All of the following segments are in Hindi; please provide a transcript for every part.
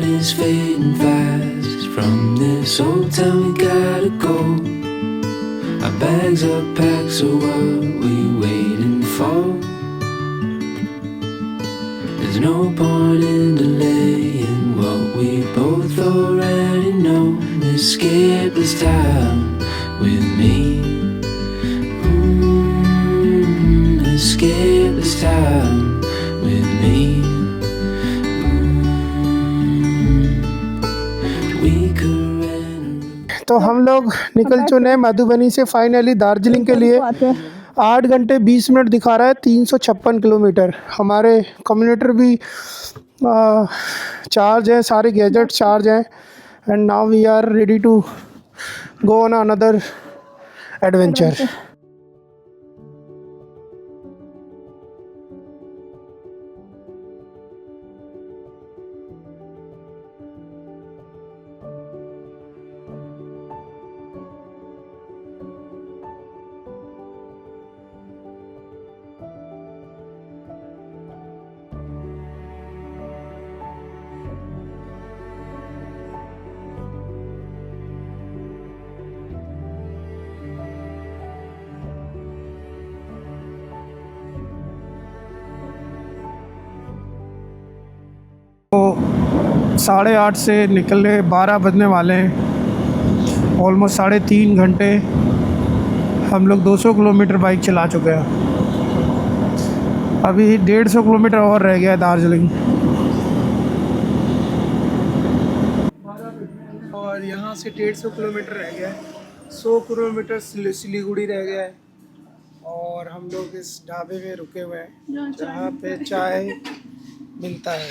night is fading fast. From this old town we gotta go. Our bags are packed, so what we waiting for? There's no point in delaying what we both already know. Escape this time with me. Escape this time with me. We could rent. तो हम लोग निकल चुके हैं मधुबनी से फाइनली दार्जिलिंग के लिए। 8 घंटे 20 मिनट दिखा रहा है, 356 किलोमीटर। हमारे कम्यूटेटर भी चार्ज है, सारे गैजेट चार्ज हैं। And now we are ready to go on another adventure. तो 8:30 से निकले, 12 बजने वाले हैं। ऑलमोस्ट 3.5 घंटे हम लोग 200 किलोमीटर बाइक चला चुके हैं। अभी 150 किलोमीटर और रह गया है दार्जिलिंग। और यहाँ से 150 किलोमीटर रह गया है। 100 किलोमीटर सिलीगुड़ी रह गया है। और हम लोग इस ढाबे में रुके हुए हैं जहाँ पे चाय मिलता है।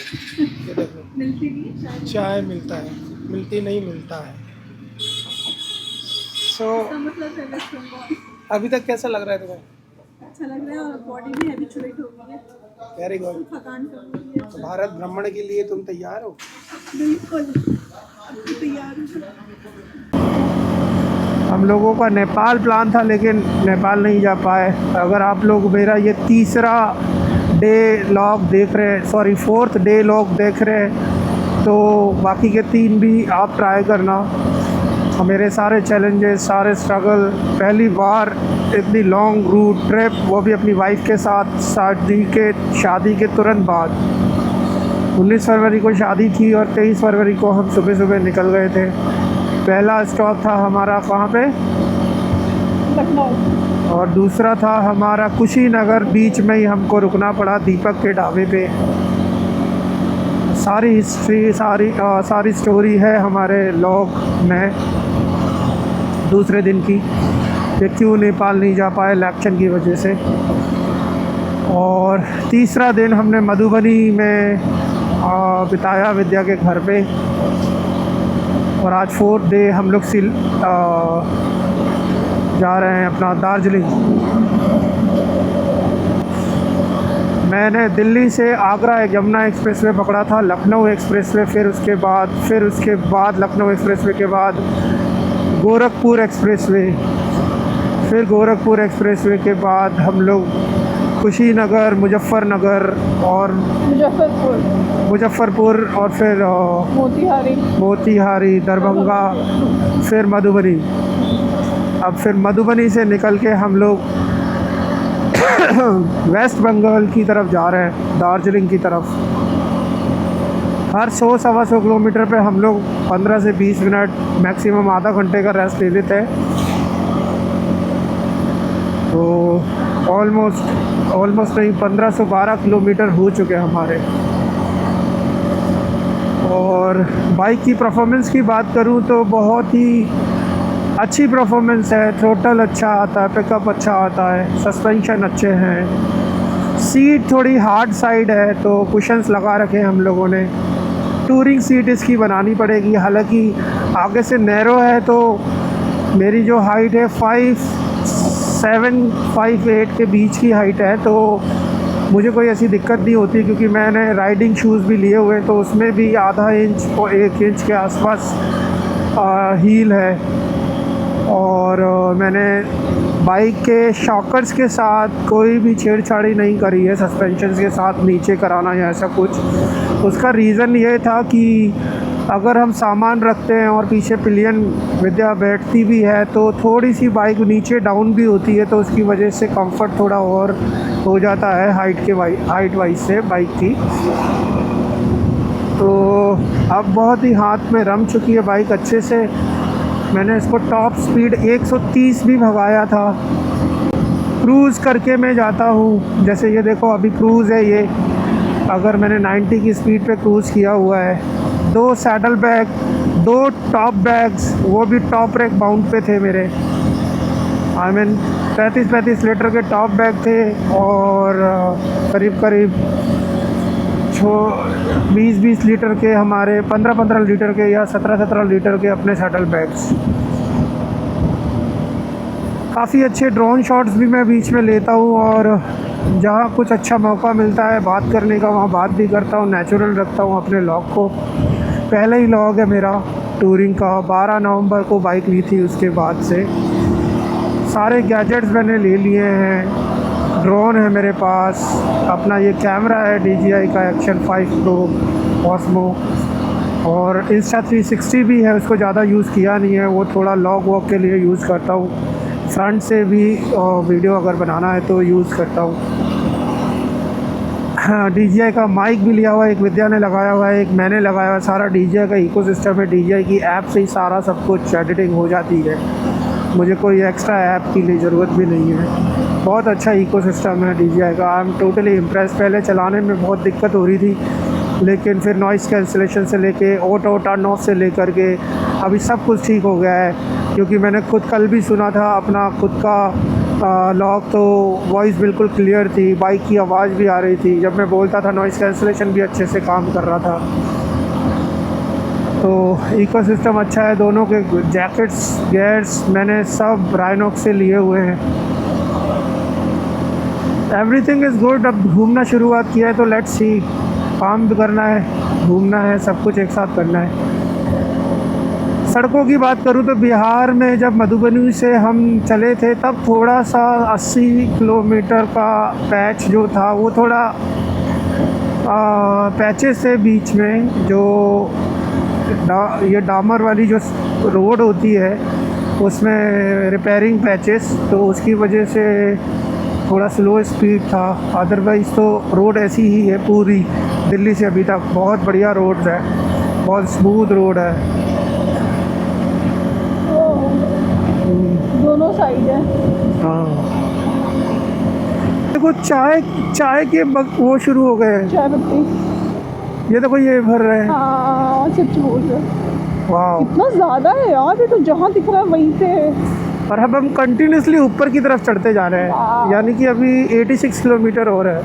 ये देखो, मिलती नहीं चाय मिलता है, मिलती नहीं मिलता है। मतलब अभी तक कैसा लग रहा है तुम्हें? अच्छा लग रहा है और बॉडी भी हैबिचुएट हो गई है। Very good. थकान कम हो गई है। तो भारत भ्रमण के लिए तुम तैयार हो? बिल्कुल, अब तो तैयार हूँ। हम लोगों का नेपाल प्लान था, लेकिन नेपाल नहीं जा पाए। अगर आप लोग मेरा ये तीसरा डे लॉग देख रहे हैं, सॉरी 4th डे लॉग देख रहे हैं, तो बाकी के 3 भी आप ट्राई करना। मेरे सारे चैलेंजेस, सारे स्ट्रगल, पहली बार इतनी लॉन्ग रूट ट्रिप, वो भी अपनी वाइफ के साथ, शादी के तुरंत बाद। 19 फरवरी को शादी थी और 23 फरवरी को हम सुबह सुबह निकल गए थे। पहला स्टॉप था हमारा कहाँ पे? लखनऊ। और दूसरा था हमारा कुशीनगर। बीच में ही हमको रुकना पड़ा दीपक के ढाबे पे। सारी हिस्ट्री, सारी स्टोरी है हमारे लॉग में दूसरे दिन की, कि क्यों नेपाल नहीं जा पाए इलेक्शन की वजह से। और तीसरा दिन हमने मधुबनी में बिताया विद्या के घर पे। और आज 4th डे हम लोग जा रहे हैं अपना दार्जिलिंग। मैंने दिल्ली से आगरा यमुना एक्सप्रेसवे पकड़ा था, लखनऊ एक्सप्रेसवे, फिर उसके बाद लखनऊ एक्सप्रेसवे के बाद गोरखपुर एक्सप्रेसवे, फिर गोरखपुर एक्सप्रेसवे के बाद हम लोग कुशीनगर, मुजफ्फरनगर और मुजफ्फरपुर और फिर मोतिहारी, दरभंगा, फिर मधुबनी। अब फिर मधुबनी से निकल के हम लोग वेस्ट बंगाल की तरफ जा रहे हैं, दार्जिलिंग की तरफ। हर 100-125 किलोमीटर पे हम लोग 15 से 20 मिनट, मैक्सिमम आधा घंटे का रेस्ट ले लेते हैं। तो ऑलमोस्ट नहीं, 1512 किलोमीटर हो चुके हैं हमारे। और बाइक की परफॉर्मेंस की बात करूं तो बहुत ही अच्छी परफॉर्मेंस है। थ्रोटल अच्छा आता है, पिकअप अच्छा आता है, सस्पेंशन अच्छे हैं। सीट थोड़ी हार्ड साइड है तो कुशन्स लगा रखे हैं हम लोगों ने। टूरिंग सीट इसकी बनानी पड़ेगी, हालांकि आगे से नैरो है। तो मेरी जो हाइट है 5'7", 5'8" के बीच की हाइट है, तो मुझे कोई ऐसी दिक्कत नहीं होती, क्योंकि मैंने राइडिंग शूज़ भी लिए हुए हैं, तो उसमें भी आधा इंच और 1 इंच के आसपास हील है। और मैंने बाइक के शॉकर्स के साथ कोई भी छेड़छाड़ी नहीं करी है, सस्पेंशन के साथ नीचे कराना या ऐसा कुछ। उसका रीज़न ये था कि अगर हम सामान रखते हैं और पीछे पिलियन विद्या बैठती भी है तो थोड़ी सी बाइक नीचे डाउन भी होती है, तो उसकी वजह से कंफर्ट थोड़ा और हो जाता है हाइट वाइज से बाइक की। तो अब बहुत ही हाथ में रम चुकी है बाइक अच्छे से। मैंने इसको टॉप स्पीड 130 भी भगाया था। क्रूज़ करके मैं जाता हूँ, जैसे ये देखो अभी क्रूज़ है ये, अगर मैंने 90 की स्पीड पे क्रूज़ किया हुआ है। 2 सैडल बैग, 2 टॉप बैग्स, वो भी टॉप रैक माउंट पे थे मेरे। आई मीन 35 लीटर के टॉप बैग थे और करीब 20 लीटर के हमारे 15 लीटर के या 17 लीटर के अपने सैडल बैग्स। काफ़ी अच्छे ड्रोन शॉट्स भी मैं बीच में लेता हूँ और जहाँ कुछ अच्छा मौका मिलता है बात करने का वहाँ बात भी करता हूँ, नेचुरल रखता हूँ अपने लॉग को। पहला ही लॉग है मेरा टूरिंग का, 12 नवंबर को बाइक ली थी, उसके बाद से सारे गैजेट्स मैंने ले लिए हैं। ड्रोन है मेरे पास, अपना ये कैमरा है DJI का एक्शन 5 प्रो ऑस्मो, और इंस्टा 360 भी है, उसको ज़्यादा यूज़ किया नहीं है, वो थोड़ा लॉग वॉक के लिए यूज़ करता हूँ। फ्रंट से भी वीडियो अगर बनाना है तो यूज़ करता हूँ। हाँ, DJI का माइक भी लिया हुआ है, एक विद्या ने लगाया हुआ है, एक मैंने लगाया हुआ है। सारा DJI का इकोसिस्टम है, DJI की ऐप से ही सारा सब कुछ एडिटिंग हो जाती है, मुझे कोई एक्स्ट्रा ऐप की ज़रूरत भी नहीं है। बहुत अच्छा इकोसिस्टम है DJI का, आई एम टोटली इम्प्रेस। पहले चलाने में बहुत दिक्कत हो रही थी, लेकिन फिर नॉइज़ कैंसिलेशन से लेके ऑटो टर्न ऑफ से लेकर के अभी सब कुछ ठीक हो गया है। क्योंकि मैंने खुद कल भी सुना था अपना खुद का लॉग, तो वॉइस बिल्कुल क्लियर थी, बाइक की आवाज़ भी आ रही थी, जब मैं बोलता था नॉइज़ कैंसिलेशन भी अच्छे से काम कर रहा था। तो इकोसिस्टम अच्छा है। दोनों के जैकेट्स गेयर्स मैंने सब राइनॉक्स से लिए हुए हैं। Everything is good. अब घूमना शुरुआत किया है तो लेट्स सी, काम भी करना है, घूमना है, सब कुछ एक साथ करना है। सड़कों की बात करूँ तो बिहार में जब मधुबनी से हम चले थे तब थोड़ा सा 80 किलोमीटर का पैच जो था वो थोड़ा पैचेस से बीच में जो ये डामर वाली जो रोड होती है उसमें रिपेयरिंग पैचेस, तो उसकी वजह से थोड़ा स्लो स्पीड था। अदरवाइज़ तो रोड ऐसी ही है पूरी दिल्ली से अभी तक, बहुत बढ़िया रोड है, बहुत स्मूथ रोड है। दोनों साइड है। हाँ, देखो चाय के वो शुरू हो गए हैं, चाय पत्ती। ये देखो ये भर रहे हैं। हाँ सच बोल रहे, वाह, इतना ज़्यादा है यार, ये तो जहाँ दिख रहा है वहीं से। और अब हम कंटिन्यूसली ऊपर की तरफ चढ़ते जा रहे हैं, यानी कि अभी 86 किलोमीटर हो रहा है।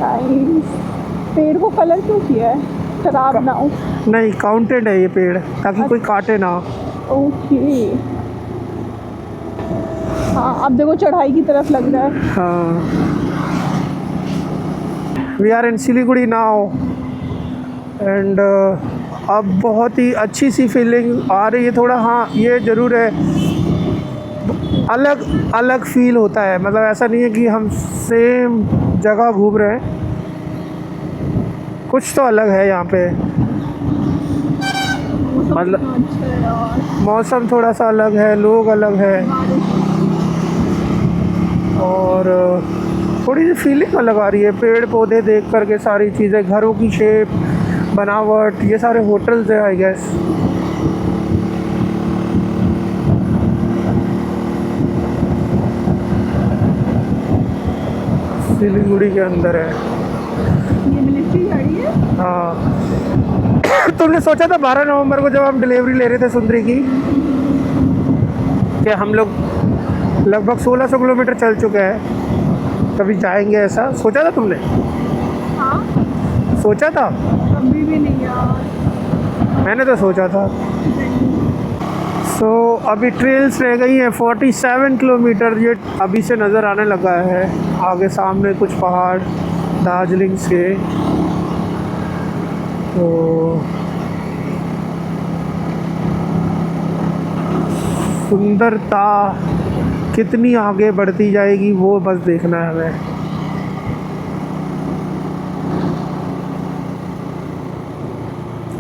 नाइस। पेड़ को कलर क्यों किया है, खराब ना हो? नहीं, काउंटेड है ये पेड़, ताकि कोई काटे ना। ओके। हाँ अब देखो चढ़ाई की तरफ लग रहा है। हाँ, we are in Siliguri now and अब बहुत ही अच्छी सी फीलिंग आ रही है थोड़ा। हाँ ये ज़रूर है, अलग अलग फील होता है, मतलब ऐसा नहीं है कि हम सेम जगह घूम रहे हैं, कुछ तो अलग है यहाँ पे। मतलब मौसम थोड़ा सा अलग है, लोग अलग है, और थोड़ी सी फीलिंग अलग आ रही है। पेड़ पौधे देख करके सारी चीज़ें, घरों की शेप बनावट, ये सारे होटल्स हैं आई गेस। सिलीगुड़ी के अंदर है। ये मिलिट्री गाड़ी है। हाँ तुमने सोचा था 12 नवंबर को जब हम डिलीवरी ले रहे थे सुंदरी की, कि हम लोग लगभग 1600 किलोमीटर चल चुके हैं, कभी जाएंगे, ऐसा सोचा था तुमने? हाँ सोचा था? अभी भी नहीं यार, मैंने तो सोचा था। सो अभी ट्रेल्स रह गई हैं 47 किलोमीटर, ये अभी से नज़र आने लगा है। आगे सामने कुछ पहाड़ दार्जिलिंग से, तो सुंदरता कितनी आगे बढ़ती जाएगी वो बस देखना है हमें।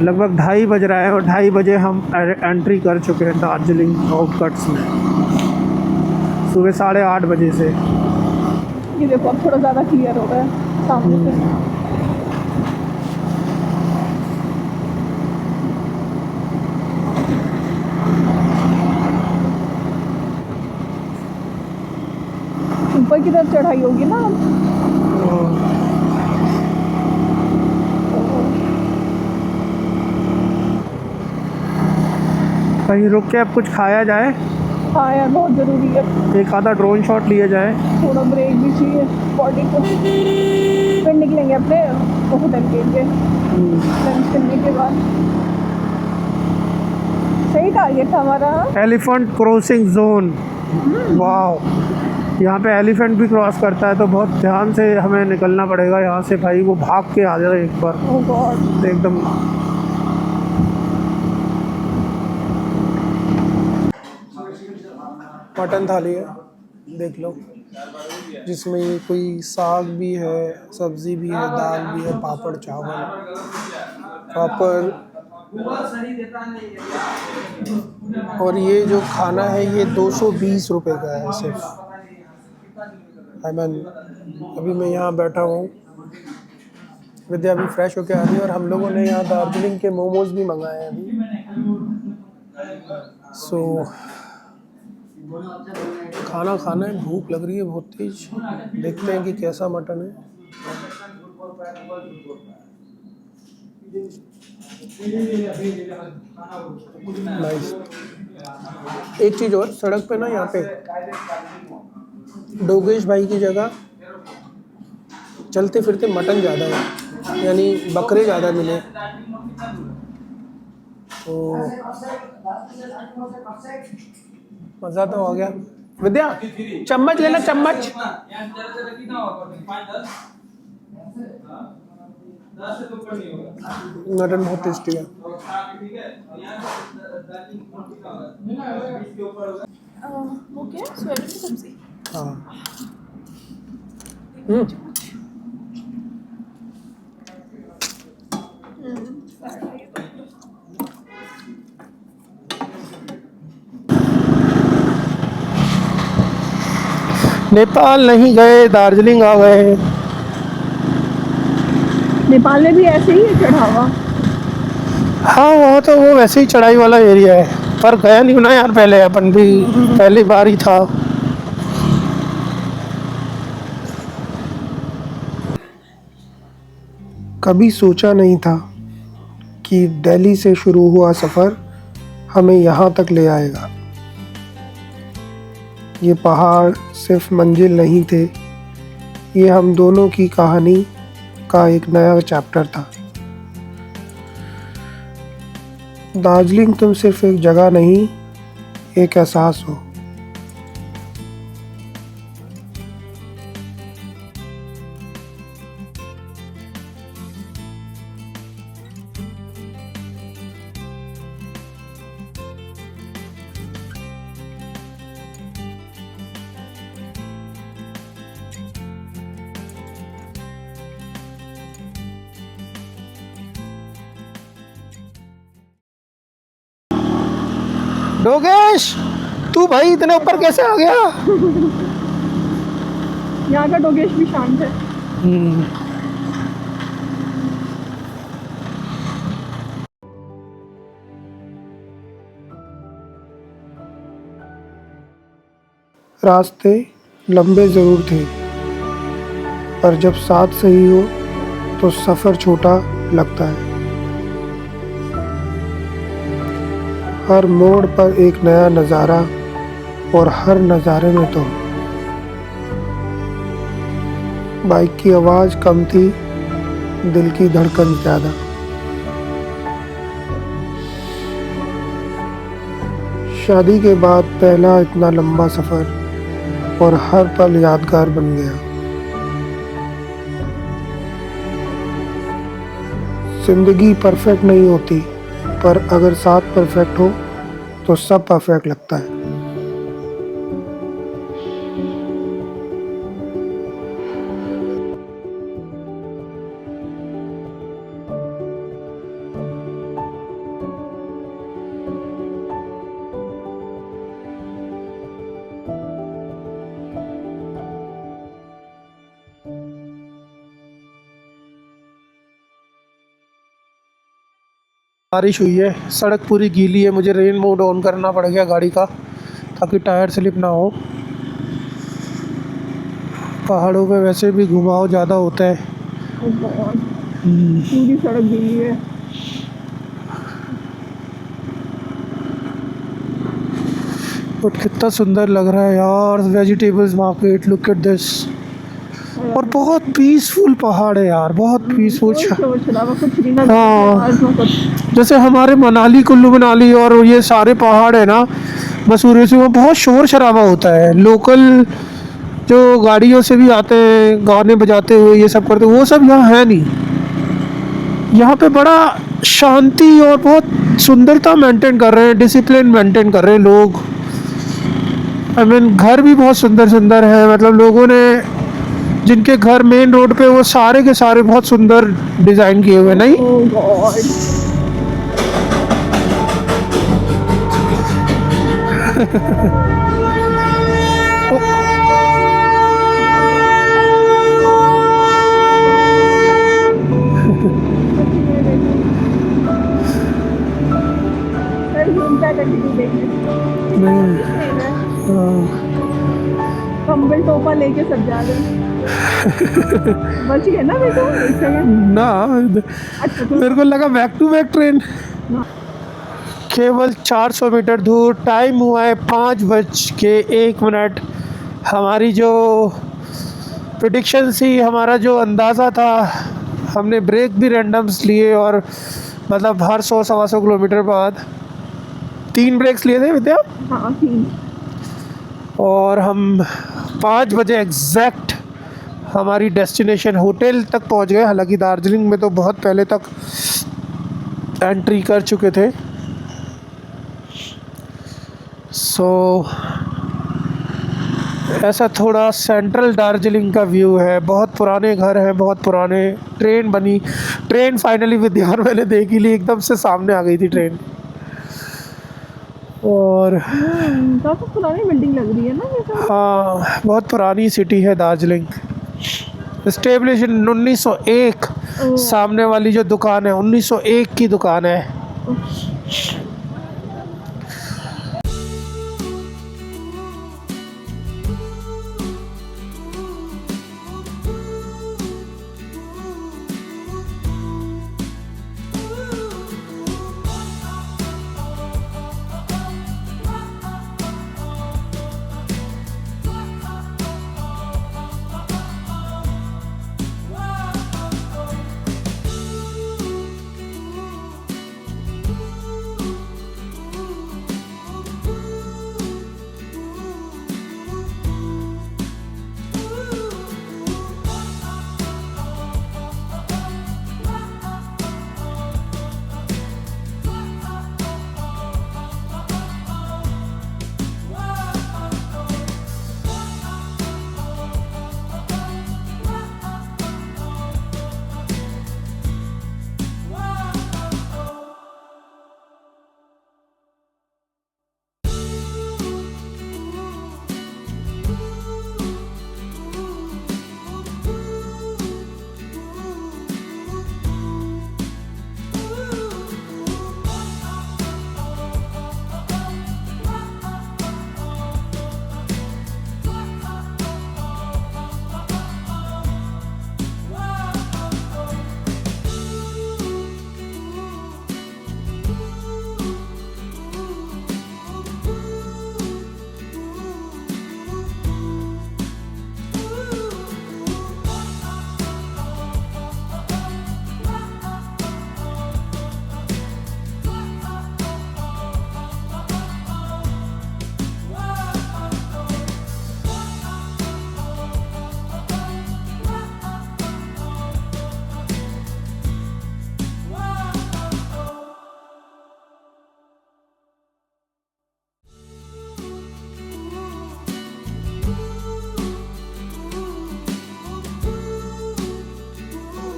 लगभग 2:30 बज रहा है और 2:30 बजे हम एंट्री कर चुके हैं दार्जिलिंग आउटकट्स में, सुबह 8:30 बजे से। ये देखो अब थोड़ा ज़्यादा क्लियर हो रहा है सामने से। ऊपर की तरफ चढ़ाई होगी ना। कहीं रुक के अब कुछ खाया जाए, हाँ यार बहुत ज़रूरी है। एक आधा ड्रोन शॉट लिया जाए। थोड़ा ब्रेक भी चाहिए बॉडी को। फिर निकलेंगे अपने होटल के लिए लंच करने के बाद। सही टारगेट था हमारा। एलिफेंट क्रॉसिंग जोन, वाह, यहाँ पे एलिफेंट भी क्रॉस करता है तो बहुत ध्यान से हमें निकलना पड़ेगा यहाँ से भाई, वो भाग के आ जाए एक बार ओह गॉड। एकदम। मटन थाली है, देख लो, जिसमें ये कोई साग भी है, सब्जी भी है, दाल भी है, पापड़, चावल, पापड़। और ये जो खाना है ये 220 रुपए का है सिर्फ। अभी मैं यहाँ बैठा हूँ, विद्या अभी फ्रेश होके आ रही है और हम लोगों ने यहाँ दार्जिलिंग के मोमोज भी मंगाए हैं अभी। खाना खाना है, भूख लग रही है बहुत तेज। देखते हैं कि कैसा मटन है। नाइस। एक चीज़ और, सड़क पे ना यहाँ पे डोगेश भाई की जगह चलते फिरते मटन ज़्यादा है, यानी बकरे ज़्यादा मिले तो मज़ा तो हो गया। विद्या चम्मच लेना, चम्मच। मटन बहुत टेस्टी है। वो क्या सोयाबीन की सब्जी। हाँ। नेपाल नहीं गए, दार्जिलिंग आ गए। नेपाल में भी ऐसे ही है चढ़ावा। हाँ वहाँ तो वो वैसे ही चढ़ाई वाला एरिया है, पर गया नहीं ना यार, पहले अपन भी पहली बार ही था। कभी सोचा नहीं था कि दिल्ली से शुरू हुआ सफ़र हमें यहाँ तक ले आएगा। ये पहाड़ सिर्फ मंजिल नहीं थे, ये हम दोनों की कहानी का एक नया चैप्टर था। दार्जिलिंग तुम सिर्फ एक जगह नहीं, एक एहसास हो। डोगेश, तू भाई इतने ऊपर कैसे आ गया? यहाँ का डोगेश भी शांत है। रास्ते लंबे ज़रूर थे, पर जब साथ सही हो तो सफ़र छोटा लगता है। हर मोड़ पर एक नया नज़ारा और हर नज़ारे में तुम। बाइक की आवाज़ कम थी, दिल की धड़कन ज़्यादा। शादी के बाद पहला इतना लंबा सफ़र और हर पल यादगार बन गया। जिंदगी परफेक्ट नहीं होती, पर अगर साथ परफेक्ट हो तो सब परफेक्ट लगता है। बारिश हुई है, सड़क पूरी गीली है, मुझे रेन मोड ऑन करना पड़ गया गाड़ी का ताकि टायर स्लिप ना हो। पहाड़ों पे वैसे भी घुमाव ज़्यादा होता है। पूरी सड़क गीली है। बट कितना सुंदर लग रहा है यार, vegetables market, look at this. और बहुत पीसफुल पहाड़ है यार, बहुत पीसफुल। हाँ, जैसे हमारे मनाली, कुल्लू मनाली और ये सारे पहाड़ है ना मसूरी से, वो बहुत शोर शराबा होता है। लोकल जो गाड़ियों से भी आते हैं गाने बजाते हुए ये सब करते, वो सब यहाँ है नहीं। यहाँ पे बड़ा शांति और बहुत सुंदरता मेंटेन कर रहे हैं, डिसिप्लिन मेंटेन कर रहे हैं लोग। आई मीन घर भी बहुत सुंदर सुंदर है, मतलब लोगों ने जिनके घर मेन रोड पे, वो सारे के सारे बहुत सुंदर डिज़ाइन किए हुए। नहीं Oh God. कंबल टोपा लेके सब जा रहे हैं। बच गए ना बेटा, एक सेकंड ना, अच्छा तो मेरे को लगा बैक टू बैक ट्रेन। केवल 400 मीटर दूर, टाइम हुआ है 5:01। हमारी जो प्रेडिक्शन थी, हमारा जो अंदाज़ा था, हमने ब्रेक भी रैंडम्स लिए और मतलब हर 100-125 किलोमीटर बाद 3 ब्रेक्स लिए थे विद्या। हाँ ठीक। और हम 5 बजे एग्जैक्ट हमारी डेस्टिनेशन होटल तक पहुंच गए। हालांकि दार्जिलिंग में तो बहुत पहले तक एंट्री कर चुके थे। सो ऐसा थोड़ा सेंट्रल दार्जिलिंग का व्यू है। बहुत पुराने घर हैं, बहुत पुराने। ट्रेन फाइनली विद्यार मैंने देखी ली, एकदम से सामने आ गई थी ट्रेन। और काफी पुरानी बिल्डिंग लग रही है ना ये सब। हाँ, बहुत पुरानी सिटी है दार्जिलिंग। Establish in 1901। सामने वाली जो दुकान है 1901 की दुकान है।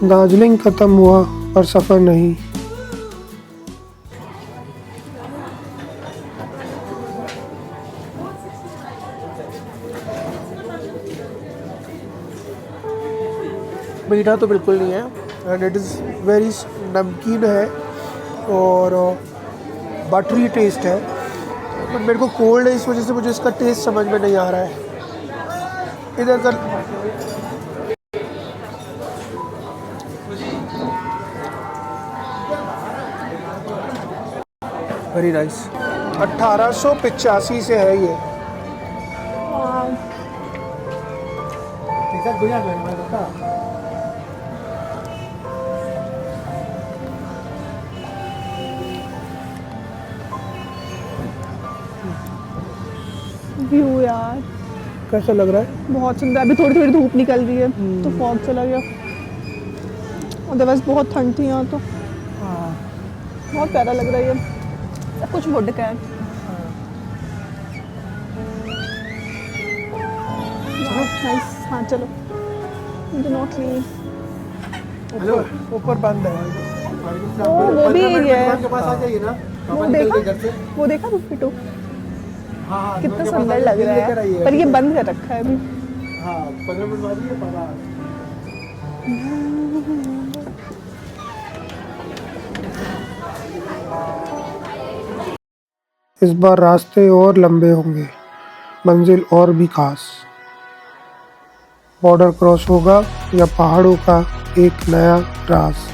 दार्जिलिंग ख़त्म हुआ पर सफ़र नहीं। मीठा तो बिल्कुल नहीं है, एंड इट इज़ वेरी नमकीन है। और बटरी टेस्ट है, बट मेरे को कोल्ड है इस वजह से मुझे इसका टेस्ट समझ में नहीं आ रहा है। इधर कर वेरी नाइस। 1885 से है ये। व्यू यार कैसा लग रहा है? बहुत सुंदर। अभी थोड़ी थोड़ी धूप निकल रही है तो फॉग चला गया, अदरवाइज बहुत ठंड थी यहाँ तो। बहुत प्यारा लग रहा है ये, सब कुछ वुड का है। नाइस। हाँ चलो, डू नॉट लीव। हेलो, ऊपर बंद है। वो भी एरिया है। के पास आ जाइए ना, वो देखा, वो देखा रूपी हाँ, कितना सुंदर लग रहा है, पर ये बंद कर रखा है अभी। हाँ, 15 मिनट बाद ही पता। इस बार रास्ते और लंबे होंगे, मंजिल और भी खास। बॉर्डर क्रॉस होगा या पहाड़ों का एक नया राज।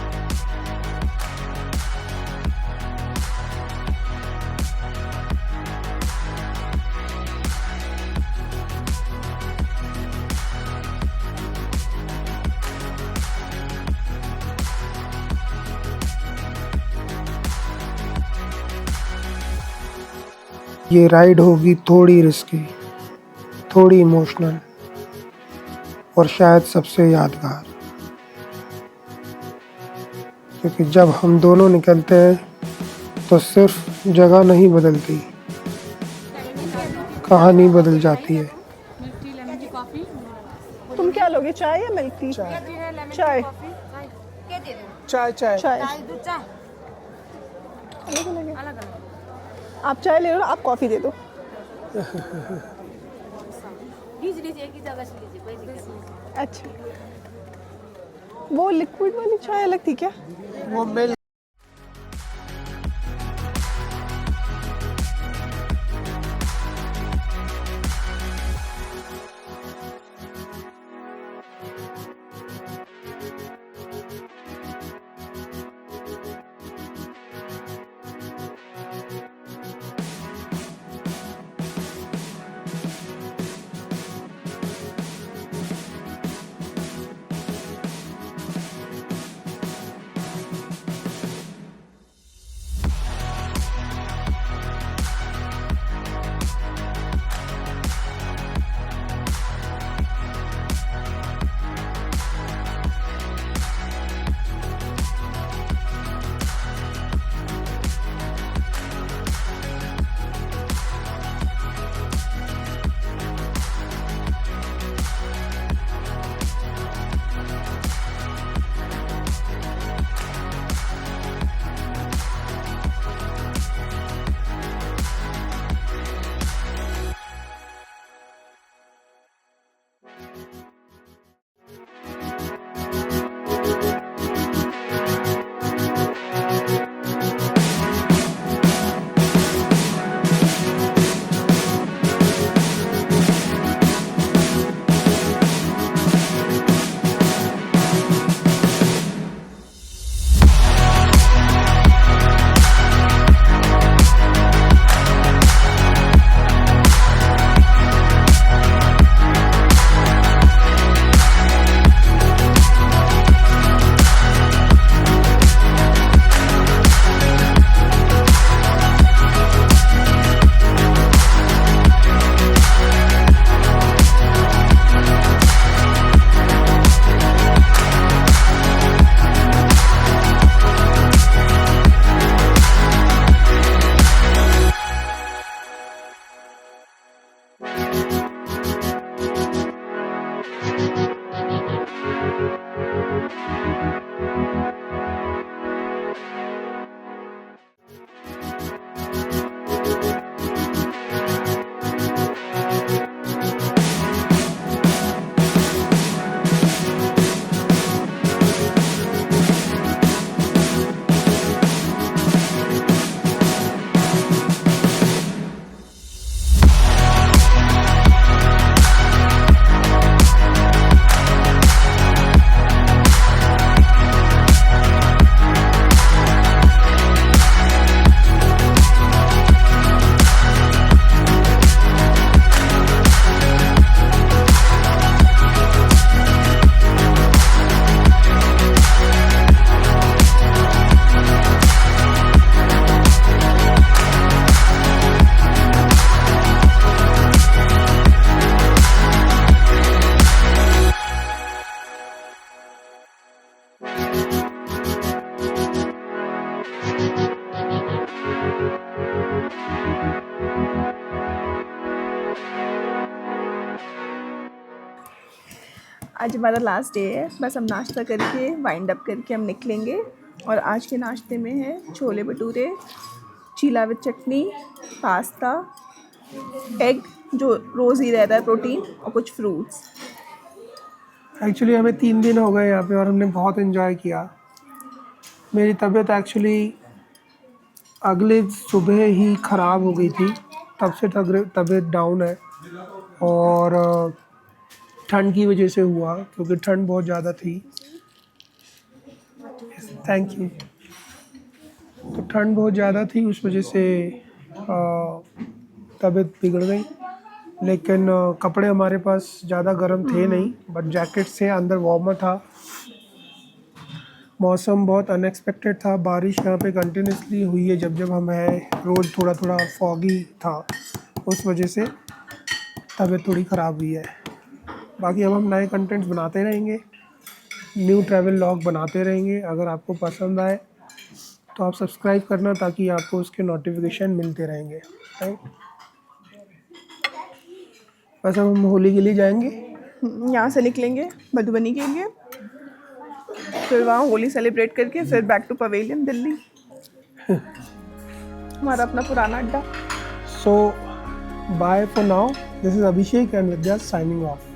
ये राइड होगी थोड़ी रिस्की, थोड़ी इमोशनल और शायद सबसे यादगार, क्योंकि जब हम दोनों निकलते हैं तो सिर्फ जगह नहीं बदलती, कहानी बदल जाती है। तुम क्या लोगे, चाय या मिल्क टी? चाय। चाय चाय चाय। आप चाय ले लो, आप कॉफ़ी दे दो। अच्छा, वो लिक्विड वाली चाय अलग थी क्या? वो मिल आज हमारा लास्ट डे है, बस हम नाश्ता करके वाइंड अप करके हम निकलेंगे। और आज के नाश्ते में है छोले भटूरे, चीला विद चटनी, पास्ता, एग जो रोज़ ही रहता है प्रोटीन, और कुछ फ्रूट्स। एक्चुअली हमें 3 दिन हो गए यहाँ पे और हमने बहुत इन्जॉय किया। मेरी तबीयत एक्चुअली अगले सुबह ही ख़राब हो गई थी, तब से तबीयत डाउन है। और ठंड की वजह से हुआ, क्योंकि ठंड बहुत ज़्यादा थी। Thank you. तो ठंड बहुत ज़्यादा थी, उस वजह से तबीयत बिगड़ गई। लेकिन कपड़े हमारे पास ज़्यादा गर्म थे नहीं, बट जैकेट थे, अंदर वार्मर था। मौसम बहुत अनएक्सपेक्टेड था, बारिश यहाँ पे कंटिन्यूसली हुई है जब जब हम है। रोज़ थोड़ा थोड़ा फॉगी था, उस वजह से तबीयत थोड़ी ख़राब हुई है। बाकी अब हम नए कंटेंट्स बनाते रहेंगे, न्यू ट्रैवल लॉग बनाते रहेंगे। अगर आपको पसंद आए तो आप सब्सक्राइब करना, ताकि आपको उसके नोटिफिकेशन मिलते रहेंगे, राइट। बस अब हम होली के लिए जाएंगे। यहाँ से निकलेंगे मधुबनी के लिए, फिर वहाँ होली सेलिब्रेट करके फिर बैक टू पवेलियन दिल्ली, हमारा अपना पुराना अड्डा। So bye for now. This is Abhishek and Vidya signing off.